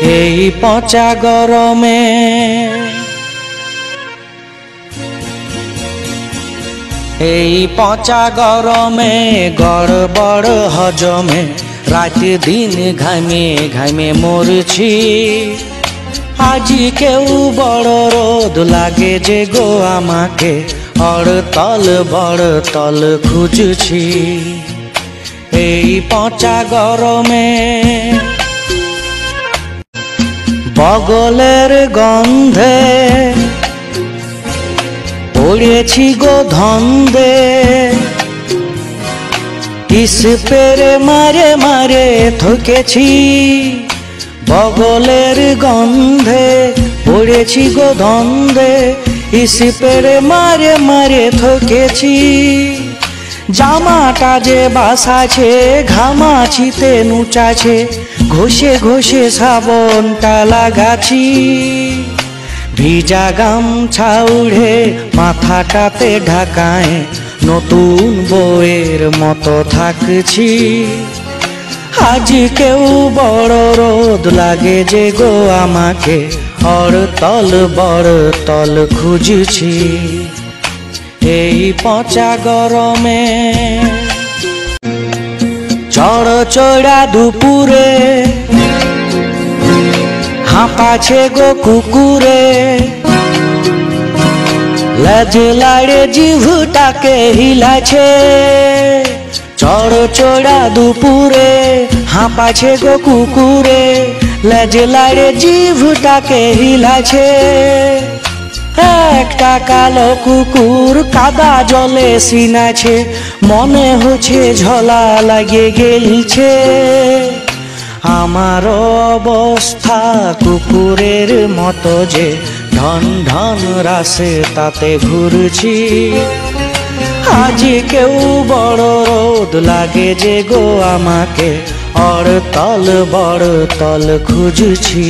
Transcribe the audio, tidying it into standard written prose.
এই পচা গরমে এই পচা গরমে গড়বড় হজমে রাত দিন ঘামে ঘামে মরছি। আজি কেউ বড় রোদ লাগে যে গো আমাকে বড় তল খুঁজছি। এই পচা গরমে বগলের গন্ধে পড়েছি গো ধন্দে, স্প্রে মারে মারে ঠকেছি। বগলের গন্ধে পড়েছি গো ধন্দে, স্প্রে মারে মারে ঠকেছি। জামাটা যে বাসাছে ঘামাছিতে নুচাছে, ঘষে ঘষে সাবনটা লাগাছি। ভিজা গামছা উড়ে মাথাটাতে ঢাকায় নতুন বউয়ের মতো থাকছি। আজ কেউ বড় রোদ লাগে যে গো আমাকে বড় তল খুঁজছি। এই পচা গরমে চড়া দুপুরে হাঁপাছে গো কুকুরে, লেজ লাড়ে জিভটাকে হিলাছে। চড়া দুপুরে হাঁপাছে গো কুকুরে, লেজ লাড়ে জিভটাকে হিলাছে। একটা কালো কুকুর কাদা জলে সিনাছে, মনে হচ্ছে ঝোলা লাগে গেলছে। আমার অবস্থা কুকুরের মতো যে ঢন ঢন রাসে তাতে ঘুরছি। আজ কেউ বড় রোদ লাগে যে গো আমাকে বড় তল খুঁজছি।